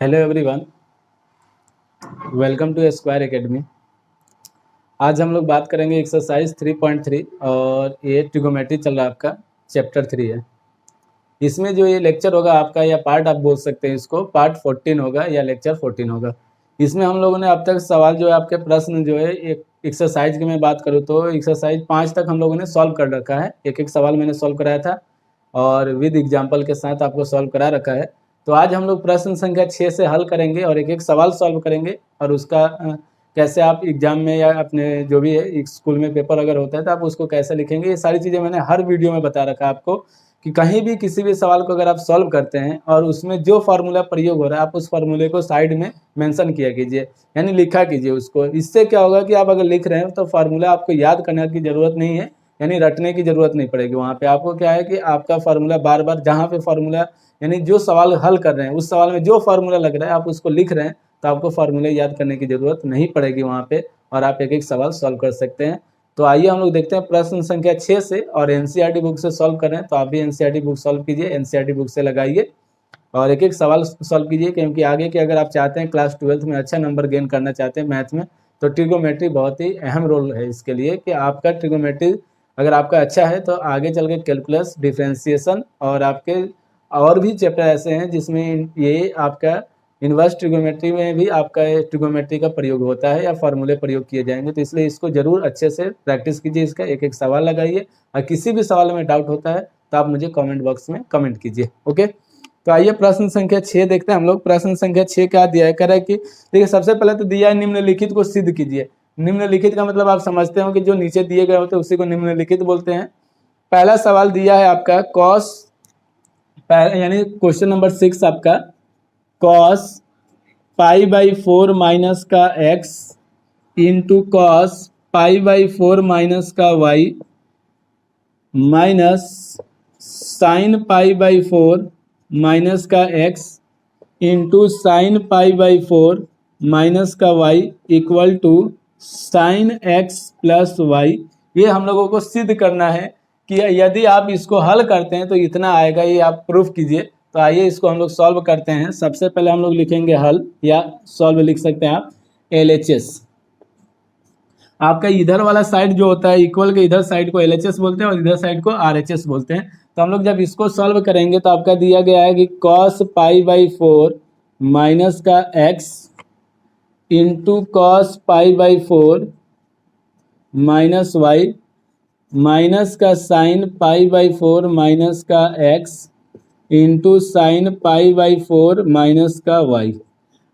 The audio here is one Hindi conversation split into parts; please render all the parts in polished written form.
Hello everyone, welcome to square academy. आज हम लोग बात करेंगे एक्सरसाइज 3.3 और ये ट्रिगोमेट्री चल रहा है, आपका चैप्टर 3 है। इसमें जो ये लेक्चर होगा आपका, या पार्ट आप बोल सकते हैं इसको, पार्ट 14 होगा या लेक्चर 14 होगा। इसमें हम लोगों ने अब तक सवाल जो है, आपके प्रश्न जो है, एक एक्सरसाइज की मैं बात करूँ तो एक्सरसाइज 5 तक हम लोगों ने सॉल्व कर रखा है। एक एक सवाल मैंने सॉल्व कराया था और विद एग्जाम्पल के साथ आपको सॉल्व करा रखा है। तो आज हम लोग प्रश्न संख्या 6 से हल करेंगे और एक एक सवाल सॉल्व करेंगे, और उसका कैसे आप एग्जाम में या अपने जो भी है स्कूल में पेपर अगर होता है तो आप उसको कैसे लिखेंगे, ये सारी चीज़ें मैंने हर वीडियो में बता रखा है आपको, कि कहीं भी किसी भी सवाल को अगर आप सॉल्व करते हैं और उसमें जो फार्मूला प्रयोग हो रहा है, आप उस फार्मूले को साइड में मेंशन किया कीजिए, यानी लिखा कीजिए उसको। इससे क्या होगा कि आप अगर लिख रहे हैं तो फार्मूला आपको याद करने की ज़रूरत नहीं है, यानी रटने की ज़रूरत नहीं पड़ेगी। वहाँ पे आपको क्या है कि आपका फार्मूला बार बार जहाँ पे फार्मूला, यानी जो सवाल हल कर रहे हैं उस सवाल में जो फार्मूला लग रहा है आप उसको लिख रहे हैं, तो आपको फार्मूले याद करने की ज़रूरत नहीं पड़ेगी वहाँ पे, और आप एक एक सवाल सॉल्व कर सकते हैं। तो आइए हम लोग देखते हैं प्रश्न संख्या 6 से, और एनसीईआरटी बुक से सॉल्व कर रहे हैं तो आप भी एनसीईआरटी बुक सॉल्व कीजिए, एनसीईआरटी बुक से लगाइए और एक एक सवाल सॉल्व कीजिए, क्योंकि आगे के अगर आप चाहते हैं क्लास 12th में अच्छा नंबर गेन करना चाहते हैं मैथ में, तो ट्रिगोमेट्री बहुत ही अहम रोल है इसके लिए, कि आपका ट्रिगोमेट्री अगर आपका अच्छा है तो आगे चल के कैलकुलस, डिफ्रेंसिएशन और आपके और भी चैप्टर ऐसे हैं जिसमें ये आपका इन्वर्स ट्रिगोमेट्री में भी आपका ट्रिगोमेट्री का प्रयोग होता है या फार्मूले प्रयोग किए जाएंगे। तो इसलिए इसको जरूर अच्छे से प्रैक्टिस कीजिए, इसका एक एक सवाल लगाइए, और किसी भी सवाल में डाउट होता है तो आप मुझे कमेंट बॉक्स में कमेंट कीजिए। ओके, तो आइए प्रश्न संख्या 6 देखते हैं हम लोग। प्रश्न संख्या 6 क्या दिया है, कह रहा है कि देखिए सबसे पहले तो दिया है निम्नलिखित को सिद्ध कीजिए। निम्नलिखित का मतलब आप समझते हो कि जो नीचे दिए गए होते हैं उसी को निम्नलिखित बोलते हैं। पहला सवाल दिया है आपका कॉस, यानी क्वेश्चन नंबर 6 आपका, कॉस π/4 माइनस का x इंटू कॉस π/4 माइनस का y माइनस साइन π/4 माइनस का x इंटू साइन π/4 माइनस का y equal to sine x plus Y. ये हम लोगों को सिद्ध करना है कि यदि आप इसको हल करते हैं तो इतना आएगा, ये आप प्रूफ कीजिए। तो आइए इसको हम लोग सॉल्व करते हैं। सबसे पहले हम लोग लिखेंगे हल, या सॉल्व लिख सकते हैं आप LHS। आपका इधर वाला साइड जो होता है इक्वल के इधर साइड को LHS बोलते हैं और इधर साइड को RHS बोलते हैं। तो हम लोग जब इसको सॉल्व करेंगे तो आपका दिया गया है कि cos π/4 माइनस का x into cos π/4 minus Y minus का साइन π/4 माइनस का x इंटू साइन π/4 माइनस का y।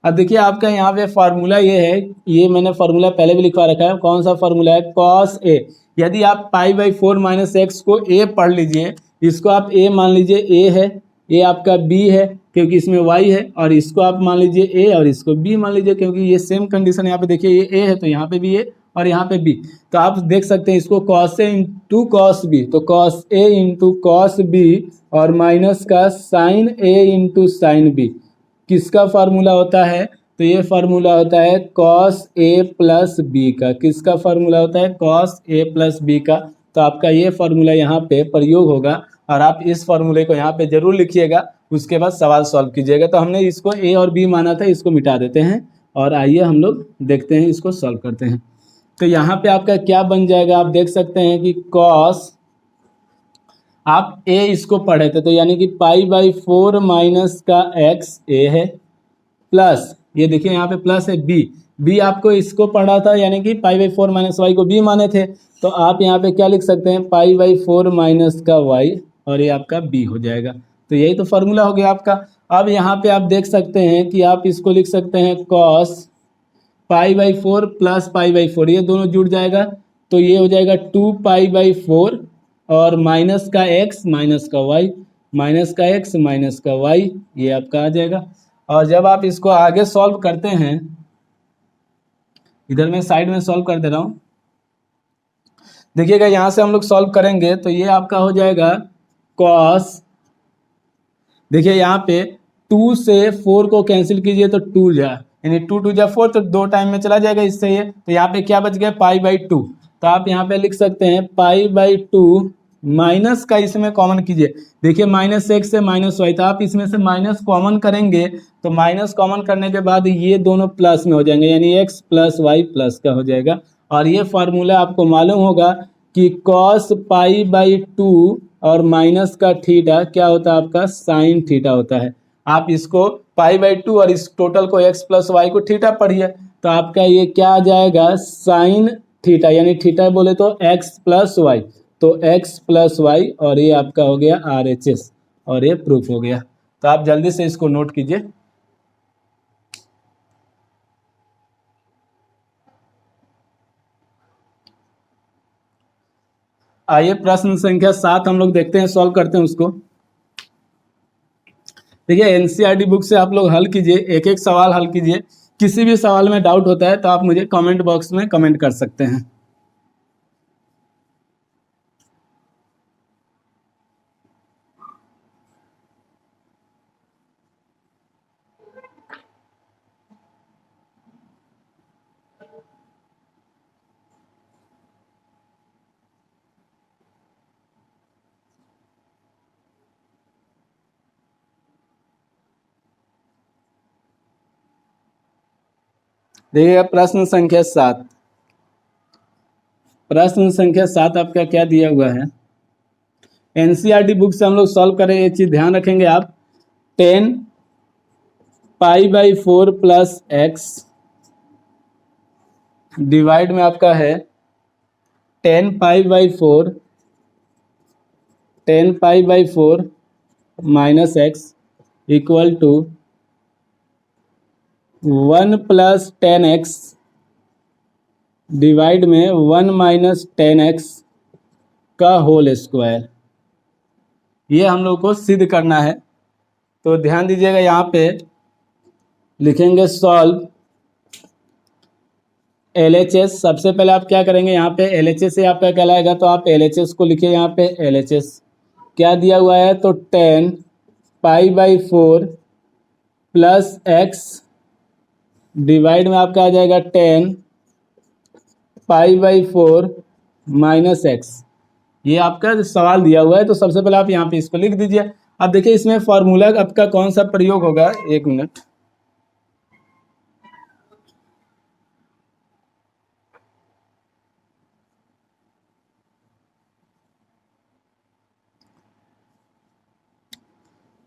अब देखिए आपका यहाँ पे फार्मूला ये है, ये मैंने फार्मूला पहले भी लिखवा रखा है। कौन सा फार्मूला है, cos a। यदि आप π/4 माइनस एक्स को a पढ़ लीजिए, इसको आप a मान लीजिए, a है, ये आपका b है क्योंकि इसमें y है, और इसको आप मान लीजिए a और इसको b मान लीजिए, क्योंकि ये सेम कंडीशन यहाँ पे देखिए, ये a है तो यहाँ पे भी a और यहाँ पे b। तो आप देख सकते हैं इसको cos a into cos b, तो cos a into cos b और माइनस का sine a into sine b किसका फार्मूला होता है, तो ये फार्मूला होता है cos a प्लस b का। किसका फार्मूला होता है, cos a प्लस b का। तो आपका ये फार्मूला यहाँ पे प्रयोग होगा और आप इस फार्मूले को यहाँ पे जरूर लिखिएगा, उसके बाद सवाल सॉल्व कीजिएगा। तो हमने इसको a और b माना था, इसको मिटा देते हैं और आइए हम लोग देखते हैं, इसको सॉल्व करते हैं। तो यहाँ पे आपका क्या बन जाएगा, आप देख सकते हैं कि cos, आप a इसको पढ़े थे तो यानी कि π/4 माइनस का x a है, प्लस ये देखिए यहाँ पे प्लस है b आपको इसको पढ़ा था, यानी कि π/4 माइनस वाई को b माने थे, तो आप यहाँ पे क्या लिख सकते हैं, π/4 माइनस का y और ये आपका b हो जाएगा। तो यही तो फार्मूला हो गया आपका। अब यहाँ पे आप देख सकते हैं कि आप इसको लिख सकते हैं cos π/4 प्लस π/4, ये दोनों जुड़ जाएगा तो ये हो जाएगा 2π/4 और माइनस का x माइनस का y, माइनस का x माइनस का y, ये आपका आ जाएगा। और जब आप इसको आगे सॉल्व करते हैं, इधर मैं साइड में सॉल्व कर दे रहा हूँ, देखिएगा यहाँ से हम लोग सॉल्व करेंगे तो ये आपका हो जाएगा cos, देखिए यहाँ पे 2 से 4 को कैंसिल कीजिए तो 2 जा, यानी 2 2 जा 4, तो 2 टाइम में चला जाएगा इससे ये। तो यहाँ पे क्या बच गया, π/2। तो आप यहाँ पे लिख सकते हैं π/2 माइनस का इसमें कॉमन कीजिए। देखिए -x से -y, तो आप इसमें से माइनस कॉमन करेंगे तो माइनस कॉमन करने के बाद ये दोनों प्लस में हो जाएंगे, यानी x प्लस वाई प्लस का हो जाएगा। और ये फार्मूला आपको मालूम होगा कि cos π/2 और माइनस का थीटा क्या होता है, आपका साइन थीटा होता है। आप इसको π/2 और इस टोटल को x प्लस वाई को थीटा पढ़िए, तो आपका ये क्या आ जाएगा, साइन थीटा, यानी थीटा बोले तो x प्लस वाई, तो x प्लस वाई, और ये आपका हो गया RHS, और ये प्रूफ हो गया। तो आप जल्दी से इसको नोट कीजिए। आइए प्रश्न संख्या 7 हम लोग देखते हैं, सॉल्व करते हैं उसको। देखिए एनसीईआरटी बुक से आप लोग हल कीजिए, एक एक सवाल हल कीजिए। किसी भी सवाल में डाउट होता है तो आप मुझे कमेंट बॉक्स में कमेंट कर सकते हैं। देखिएगा प्रश्न संख्या 7। प्रश्न संख्या 7 आपका क्या दिया हुआ है, एनसीईआरटी बुक से हम लोग सॉल्व करें, ये चीज ध्यान रखेंगे आप। 10π/4 प्लस एक्स डिवाइड में आपका है 10π/4 minus X equal to 1 plus 10x divide में 1 माइनस 10x का होल स्क्वायर। ये हम लोग को सिद्ध करना है, तो ध्यान दीजिएगा। यहाँ पे लिखेंगे सॉल्व LHS। सबसे पहले आप क्या करेंगे, यहाँ पे LHS से आपका कहलाएगा, तो आप LHS को लिखिए। यहाँ पे LHS क्या दिया हुआ है, तो 10π/4 प्लस एक्स डिवाइड में आपका आ जाएगा 10π/4 माइनस एक्स। ये आपका सवाल दिया हुआ है, तो सबसे पहले आप यहाँ पे इसको लिख दीजिए। अब देखिए इसमें फॉर्मूला आपका कौन सा प्रयोग होगा, एक मिनट।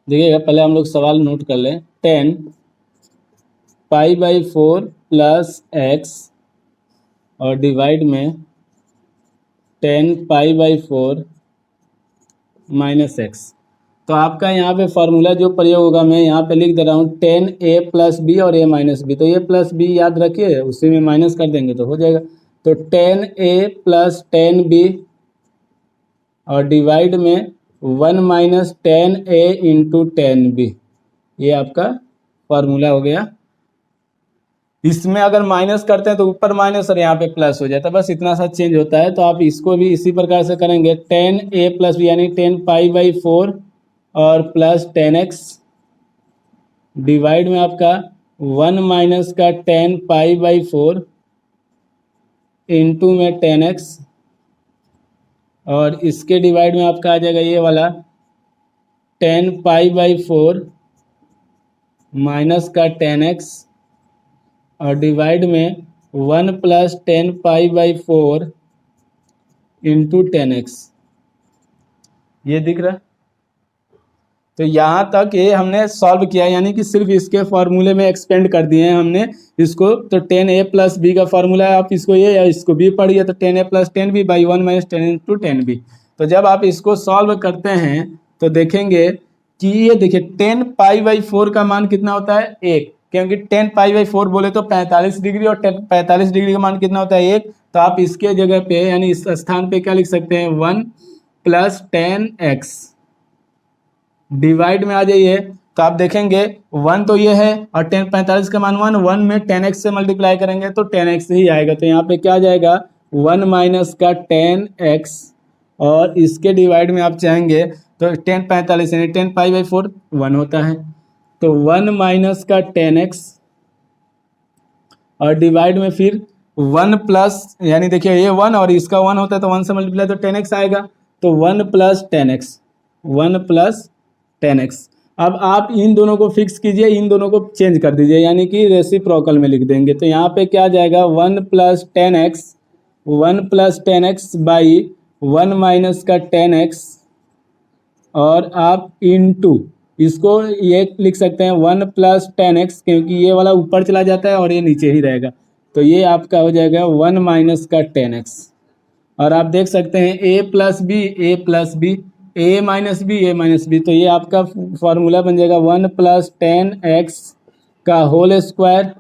देखिएगा पहले हम लोग सवाल नोट कर लें। 10π/4 प्लस एक्स और डिवाइड में 10π/4 माइनस एक्स। तो आपका यहाँ पे फॉर्मूला जो प्रयोग होगा, मैं यहाँ पे लिख दे रहा हूँ 10a प्लस बी और a माइनस बी। तो a प्लस बी याद रखिए, उसी में माइनस कर देंगे तो हो जाएगा। तो 10a प्लस 10b और डिवाइड में 1 माइनस 10a इंटू 10b। ये आपका फॉर्मूला हो गया। इसमें अगर माइनस करते हैं तो ऊपर माइनस और यहाँ पे प्लस हो जाता है, बस इतना सा चेंज होता है। तो आप इसको भी इसी प्रकार से करेंगे, 10a प्लस बी यानी 10π/4 और प्लस 10x डिवाइड में आपका 1 माइनस का 10π/4 इंटू में 10x, और इसके डिवाइड में आपका आ जाएगा ये वाला 10π/4 माइनस का 10x और डिवाइड में 1 प्लस 10π/4 इंटू 10x। ये दिख रहा है। तो यहाँ तक ये हमने सॉल्व किया, यानी कि सिर्फ इसके फॉर्मूले में एक्सपेंड कर दिए हैं हमने इसको। तो 10a प्लस बी का फॉर्मूला है, आप इसको ये या इसको भी पढ़िए। तो 10a plus 10b by 1 minus 10 into 10b। तो जब आप इसको सॉल्व करते हैं तो देखेंगे कि ये देखिए 10π/4 का मान कितना होता है, 1, क्योंकि 10π/4 बोले तो 45 डिग्री, और 45 डिग्री का मान कितना होता है, 1। तो आप इसके जगह पे यानी इस स्थान पे क्या लिख सकते हैं, 1 प्लस 10x डिवाइड में आ जाइए। तो आप देखेंगे 1 तो ये है और 45 का मान 1 में 10x से मल्टीप्लाई करेंगे तो 10x ही आएगा। तो यहाँ पे क्या आ जाएगा, 1 माइनस का 10x, और इसके डिवाइड में आप चाहेंगे तो 1045 यानी 10π/4 1 होता है। तो 1 माइनस का 10x और डिवाइड में फिर 1 प्लस, यानी देखिए ये 1 और इसका 1 होता है तो 1 से मल्टीप्लाई तो 10x आएगा। तो 1 + 10x, 1 + 10x। अब आप इन दोनों को फिक्स कीजिए, इन दोनों को चेंज कर दीजिए, यानी कि रेसिप्रोकल में लिख देंगे। तो यहाँ पे क्या जाएगा 1 + 10x, 1 + 10x बाई 1 - 10x, और आप इनटू इसको ये लिख सकते हैं 1 + 10x, क्योंकि ये वाला ऊपर चला जाता है और ये नीचे ही रहेगा। तो ये आपका हो जाएगा 1 - 10x। और आप देख सकते हैं a+b, a+b, a-b, तो ये आपका फॉर्मूला बन जाएगा 1 + 10x का होल स्क्वायर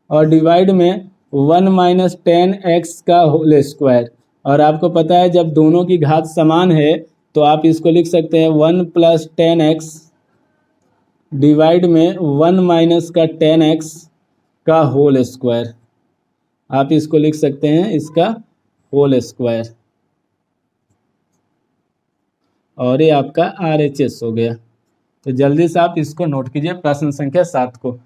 और डिवाइड में 1 - 10x का होल स्क्वायर। और आपको पता है जब दोनों की घात समान है तो आप इसको लिख सकते हैं 1 + 10x डिवाइड में 1 - 10x का होल स्क्वायर। आप इसको लिख सकते हैं इसका होल स्क्वायर, और ये आपका RHS हो गया। तो जल्दी से आप इसको नोट कीजिए, प्रश्न संख्या 7 को।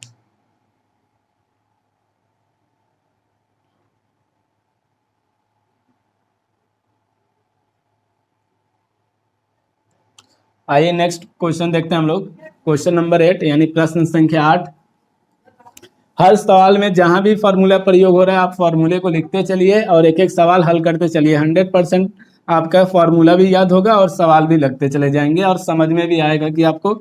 आइए नेक्स्ट क्वेश्चन देखते हैं हम लोग। क्वेश्चन नंबर 8 यानी प्रश्न संख्या 8। हर सवाल में जहां भी फार्मूला प्रयोग हो रहा है आप फार्मूले को लिखते चलिए और एक एक सवाल हल करते चलिए। 100% आपका फार्मूला भी याद होगा और सवाल भी लगते चले जाएंगे और समझ में भी आएगा कि आपको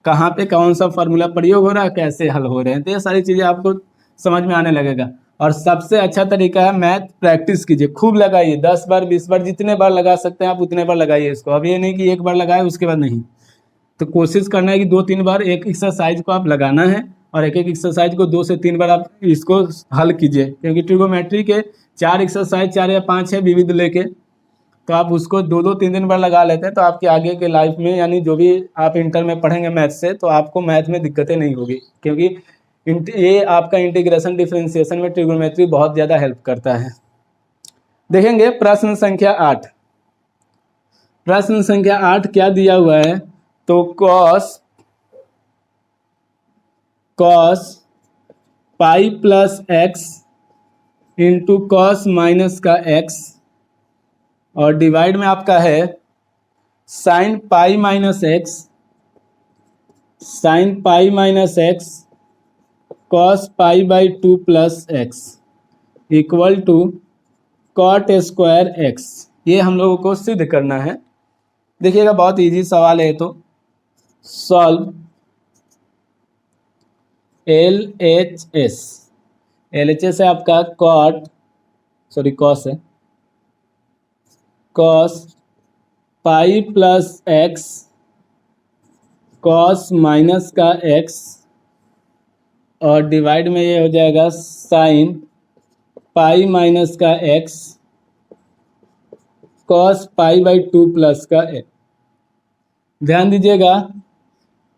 कहाँ पे कौन सा फार्मूला प्रयोग हो रहा है, कैसे हल हो रहे हैं। तो ये सारी चीज़ें आपको समझ में आने लगेगा। और सबसे अच्छा तरीका है मैथ प्रैक्टिस कीजिए, खूब लगाइए, 10 बार 20 बार जितने बार लगा सकते हैं आप उतने बार लगाइए इसको। अब ये नहीं कि एक बार लगाए उसके बाद नहीं। तो कोशिश करना है कि 2-3 बार एक एक्सरसाइज को आप लगाना है और एक एक एक्सरसाइज को 2 से 3 बार आप इसको हल कीजिए, क्योंकि ट्रिगोमेट्री के 4 एक्सरसाइज 4 या 5 है विविध लेके, तो आप उसको 2-2 3 बार लगा लेते हैं तो आपके आगे के लाइफ में यानी जो भी आप इंटर में पढ़ेंगे मैथ से तो आपको मैथ में दिक्कतें नहीं होगी, क्योंकि ये आपका इंटीग्रेशन डिफरेंशिएशन में ट्रिगोमेट्री बहुत ज़्यादा हेल्प करता है। देखेंगे प्रश्न संख्या 8। प्रश्न संख्या 8 क्या दिया हुआ है, तो cos pi plus x into cos minus का एक्स, और डिवाइड में आपका है sine pi minus x, sine pi minus x cos pi by 2 plus x equal to cot square x. ये हम लोगों को सिद्ध करना है। देखिएगा बहुत इजी सवाल है। तो सॉल्व LHS, LHS है आपका कॉस है, cos pi plus x cos minus का एक्स, और डिवाइड में ये हो जाएगा साइन पाई माइनस का x cos pi by 2 plus का एक्स। ध्यान दीजिएगा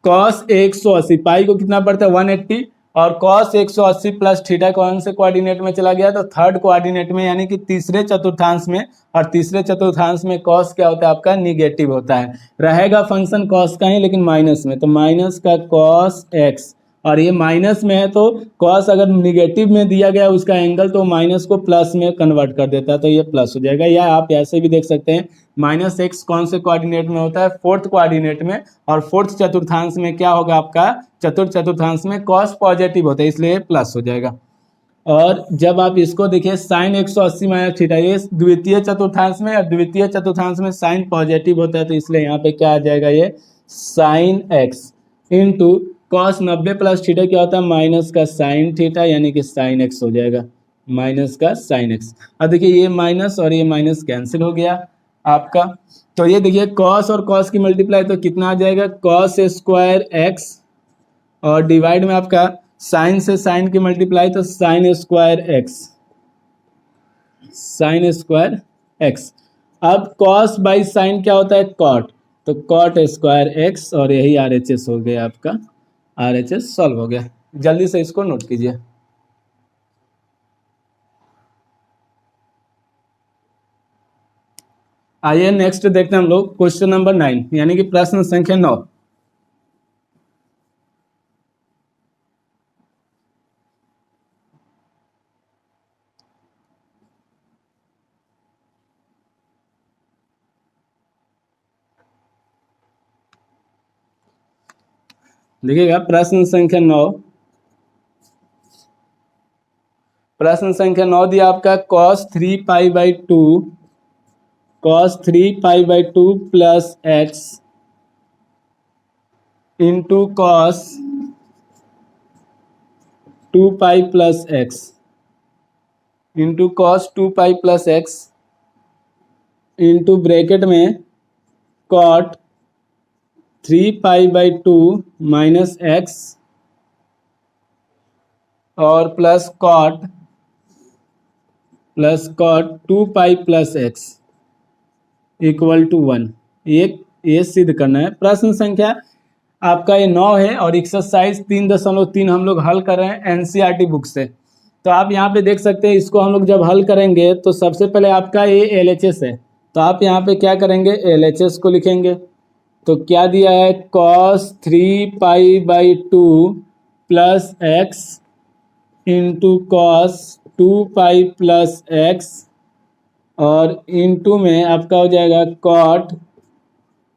कॉस 180, पाई को कितना पड़ता है 180, और कॉस 180 प्लस थीटा कौन से कोऑर्डिनेट में चला गया, तो थर्ड कोऑर्डिनेट में यानी कि तीसरे चतुर्थांश में। और तीसरे चतुर्थांश में कॉस क्या होता है आपका निगेटिव होता है, रहेगा फंक्शन कॉस का ही लेकिन माइनस में, तो माइनस का कॉस एक्स। और ये माइनस में है तो कॉस अगर निगेटिव में दिया गया उसका एंगल तो माइनस को प्लस में कन्वर्ट कर देता है, तो ये प्लस हो जाएगा। या आप ऐसे भी देख सकते हैं -x कौन से कोऑर्डिनेट में होता है, फोर्थ कोऑर्डिनेट में, और फोर्थ चतुर्थांश में क्या होगा आपका चतुर्थ चतुर्थांश में कॉस पॉजिटिव होता है, इसलिए प्लस हो जाएगा। और जब आप इसको देखिए साइन 180 माइनस थीटा, ये द्वितीय चतुर्थांश में, और द्वितीय चतुर्थांश में साइन पॉजिटिव होता है, तो इसलिए यहाँ पे क्या आ जाएगा ये sine x into cos 90 plus theta क्या होता है माइनस का साइन थीटा, यानी कि साइन एक्स हो जाएगा, माइनस का साइन एक्स। अब देखिए ये माइनस और ये माइनस कैंसिल हो गया आपका। तो ये देखिए कॉस और कॉस की मल्टीप्लाई तो कितना आ जाएगा कॉस स्क्वायर एक्स, और डिवाइड में आपका साइन से साइन की मल्टीप्लाई तो sign square x, sign square x. अब कॉस बाई साइन क्या होता है कॉट, तो कॉट स्क्वायर एक्स, और यही RHS हो गया आपका, RHS सॉल्व हो गया। जल्दी से इसको नोट कीजिए। आइए नेक्स्ट देखते हैं हम लोग क्वेश्चन नंबर 9 यानी कि प्रश्न संख्या 9। देखिएगा प्रश्न संख्या 9। प्रश्न संख्या 9 दिया आपका cos 3 pi by 2 plus x into cos 2 pi plus x into cos 2 pi plus x into bracket में cot 3 pi by 2 minus X और plus cot 2 pi plus x equal to 1। ये सिद्ध करना है। प्रश्न संख्या आपका ये 9 है और एक्सरसाइज 3.3 हम लोग हल कर रहे हैं एनसीईआरटी बुक से। तो आप यहाँ पे देख सकते हैं, इसको हम लोग जब हल करेंगे तो सबसे पहले आपका ये एलएचएस है, तो आप यहाँ पे क्या करेंगे, एलएचएस को लिखेंगे। तो क्या दिया है, cos 3 pi by 2 plus x into cos 2 pi plus x और इंटू में आपका हो जाएगा कॉट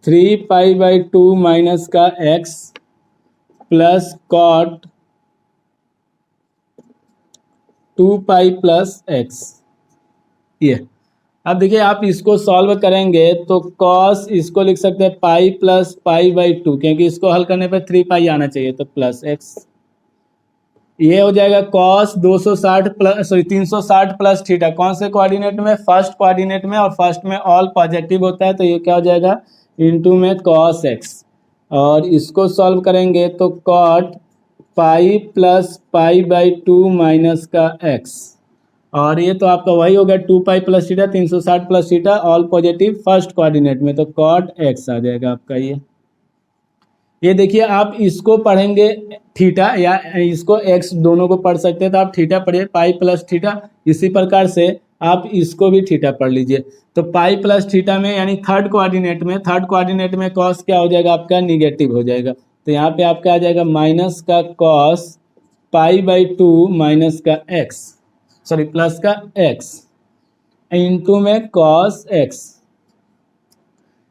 3 पाई बाई 2 माइनस का x plus cot 2 pi plus x. ये अब देखिए आप इसको सॉल्व करेंगे तो कॉस इसको लिख सकते हैं पाई प्लस पाई/2, क्योंकि इसको हल करने पर 3 पाई आना चाहिए, तो प्लस एक्स। ये हो जाएगा कॉस 360 प्लस थीटा। कौन से कोऑर्डिनेट में, फर्स्ट कोऑर्डिनेट में, और फर्स्ट में ऑल पॉजिटिव होता है, तो ये क्या हो जाएगा इनटू में कॉस एक्स। और इसको सॉल्व करेंगे तो कॉट पाई प्लस पाई/2 माइनस का एक्स, और ये तो आपका वही हो गया 2 pi plus theta 360 plus theta all positive first coordinate में, तो कॉट एक्स आ जाएगा आपका। ये देखिए आप इसको पढ़ेंगे थीटा या इसको एक्स, दोनों को पढ़ सकते हैं, तो आप थीटा पढ़िए पाई प्लस थीटा। इसी प्रकार से आप इसको भी थीटा पढ़ लीजिए। तो पाई प्लस थीटा में यानी थर्ड कोऑर्डिनेट में कॉस क्या हो जाएगा आपका, निगेटिव हो जाएगा। तो यहाँ पे आपका आ जाएगा माइनस का कॉस पाई/2 माइनस का एक्स, सॉरी प्लस का एक्स इंटू में कॉस एक्स।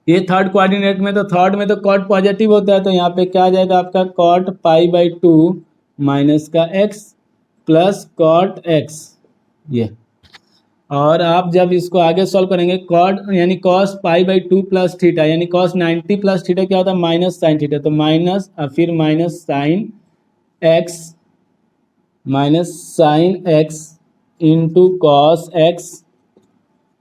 ये थर्ड कोऑर्डिनेट में, तो थर्ड में तो कॉट पॉजिटिव होता है, तो यहाँ पे क्या आ जाएगा आपका कॉट पाई/2 माइनस का एक्स प्लस कॉट एक्स। ये और आप जब इसको आगे सॉल्व करेंगे कॉट यानी कॉस पाई/2 प्लस थीटा यानी कॉस 90 प्लस थीटा क्या होता है, माइनस साइन थीटा, तो माइनस फिर minus sine x into cos x,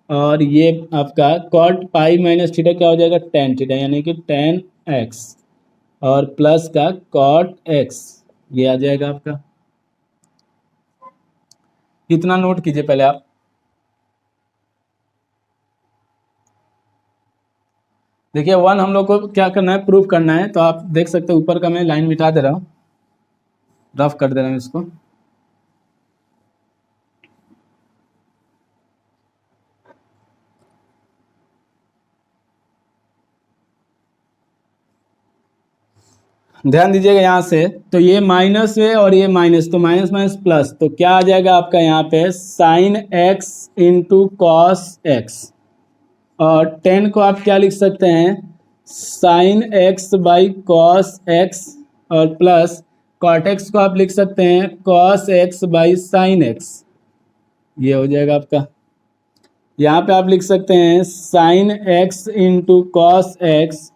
और ये आपका कॉट पाई माइनस थीटा क्या हो जाएगा, टेन थीटा यानी कि टेन एक्स, और प्लस का कॉट एक्स, ये आ जाएगा आपका। कितना नोट कीजिए पहले आप। देखिए 1 हम लोग को क्या करना है, प्रूफ करना है। तो आप देख सकते हैं ऊपर का मैं लाइन मिटा दे रहा हूँ, रफ कर दे रहा हूँ इसको। ध्यान दीजिएगा यहाँ से, तो ये माइनस है और ये माइनस, तो माइनस माइनस प्लस, तो क्या आ जाएगा आपका यहाँ पे sine x into cos x, और 10 को आप क्या लिख सकते हैं, sine x by cos x, और प्लस कॉट एक्स को आप लिख सकते हैं cos x by sine x. ये हो जाएगा आपका। यहाँ पे आप लिख सकते हैं sine x into cos x,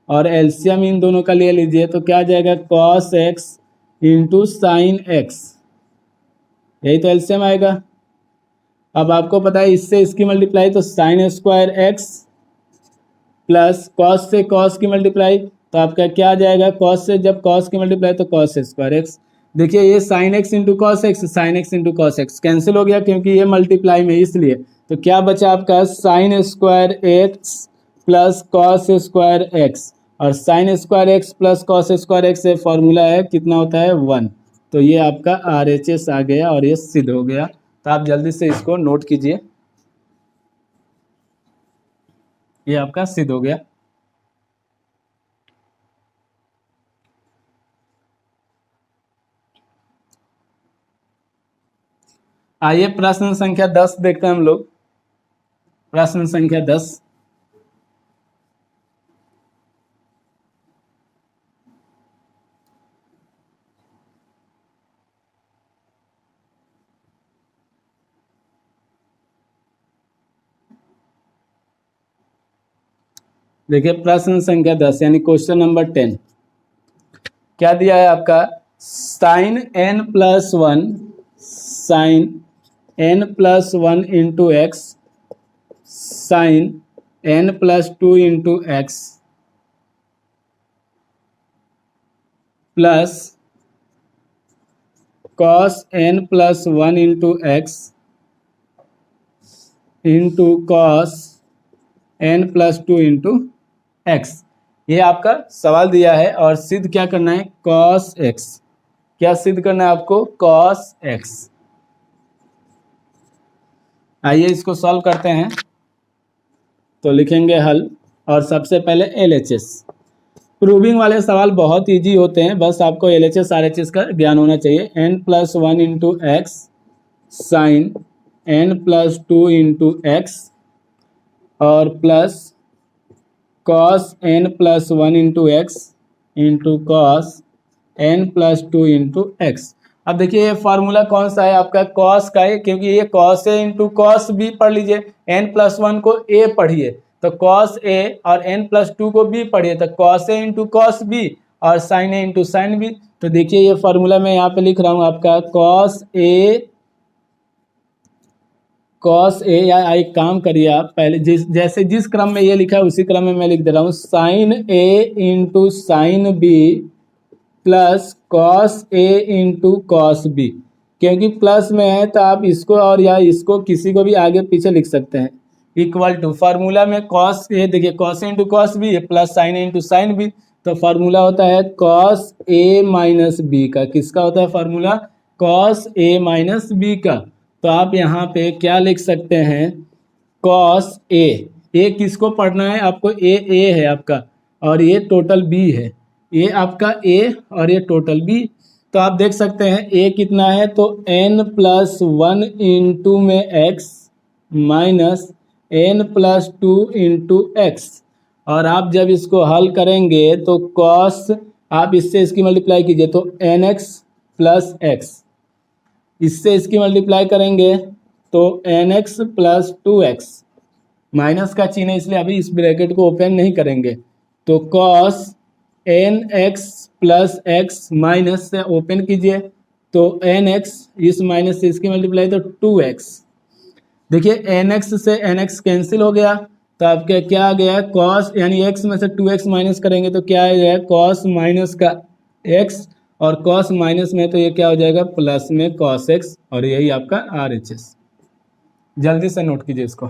और एलसीएम इन दोनों का ले लीजिए, तो क्या आ जाएगा cos x into sine x, यही तो एलसीएम आएगा। अब आपको पता है इससे इसकी मल्टीप्लाई, तो sign square X plus cos से कॉस की मल्टीप्लाई, तो आपका क्या आ जाएगा, कॉस से जब कॉस की मल्टीप्लाई तो कॉस स्क्वायर एक्स। देखिए ये sine x into cos x, sine x into cos x cancel हो गया क्योंकि ये मल्टीप्लाई में, इसलिए तो क्या बचा आपका sine square X plus cos square X, और sine square X plus cos square X से फॉर्मूला है कितना होता है 1। तो ये आपका RHS आ गया और ये सिद्ध हो गया। तो आप जल्दी से इसको नोट कीजिए, ये आपका सिद्ध हो गया। आइए प्रश्न संख्या 10 देखते हैं हम लोग। प्रश्न संख्या 10, देखिए प्रश्न संख्या 10 यानी क्वेश्चन नंबर 10 क्या दिया है आपका, sine n plus one into x sine n plus 2 into x plus cos n plus 1 into x into cos n plus 2 into x. ये आपका सवाल दिया है और सिद्ध क्या करना है, कॉस एक्स। क्या सिद्ध करना है आपको, कॉस एक्स। आइए इसको सॉल्व करते हैं। तो लिखेंगे हल और सबसे पहले LHS। प्रूविंग वाले सवाल बहुत इजी होते हैं, बस आपको LHS RHS का ज्ञान होना चाहिए। n plus 1 into x sine n plus 2 into X और plus cos n plus 1 into x into cos n plus 2 into X. अब देखिए ये फार्मूला कौन सा है आपका, कॉस का है, क्योंकि ये cos A into cos B पढ़ लीजिए। n प्लस 1 को a पढ़िए तो कॉस a और n प्लस 2 को b पढ़िए तो cos A into cos B और sign A into sine B. तो देखिए ये फार्मूला मैं यहाँ पे लिख रहा हूँ आपका कॉस ए या एक काम करिए आप पहले जिस क्रम में ये लिखा है उसी क्रम में मैं लिख दे रहा हूँ, sine A into sine B plus cos A into cos B. क्योंकि प्लस में है तो आप इसको और या इसको किसी को भी आगे पीछे लिख सकते हैं। इक्वल टू फार्मूला में कॉस ए, देखिए cos A into cos B plus sine A into sine B. तो फार्मूला होता है कॉस ए माइनस बी का। किसका होता है formula, cos A minus B का। तो आप यहाँ पे क्या लिख सकते हैं, कॉस ए किसको पढ़ना है आपको, ए है आपका और ये टोटल बी है। ये आपका ए और ये टोटल बी। तो आप देख सकते हैं ए कितना है, तो n प्लस 1 इंटू में x minus n plus 2 into X. और आप जब इसको हल करेंगे तो कॉस आप इससे इसकी मल्टीप्लाई कीजिए तो nx प्लस एक्स, इससे इसकी मल्टीप्लाई करेंगे तो nx प्लस 2x। माइनस का चिन्ह है इसलिए अभी इस ब्रैकेट को ओपन नहीं करेंगे। तो cos nx plus x minus से ओपन कीजिए तो nx, इस माइनस से इसकी मल्टीप्लाई तो 2x। देखिए nx से nx कैंसिल हो गया तो आपका क्या आ गया, कॉस यानी x में से 2x माइनस करेंगे तो क्या आ जाएगा, कॉस माइनस का x और कॉस माइनस में तो ये क्या हो जाएगा प्लस में कॉस x और यही आपका RHS। जल्दी से नोट कीजिए इसको।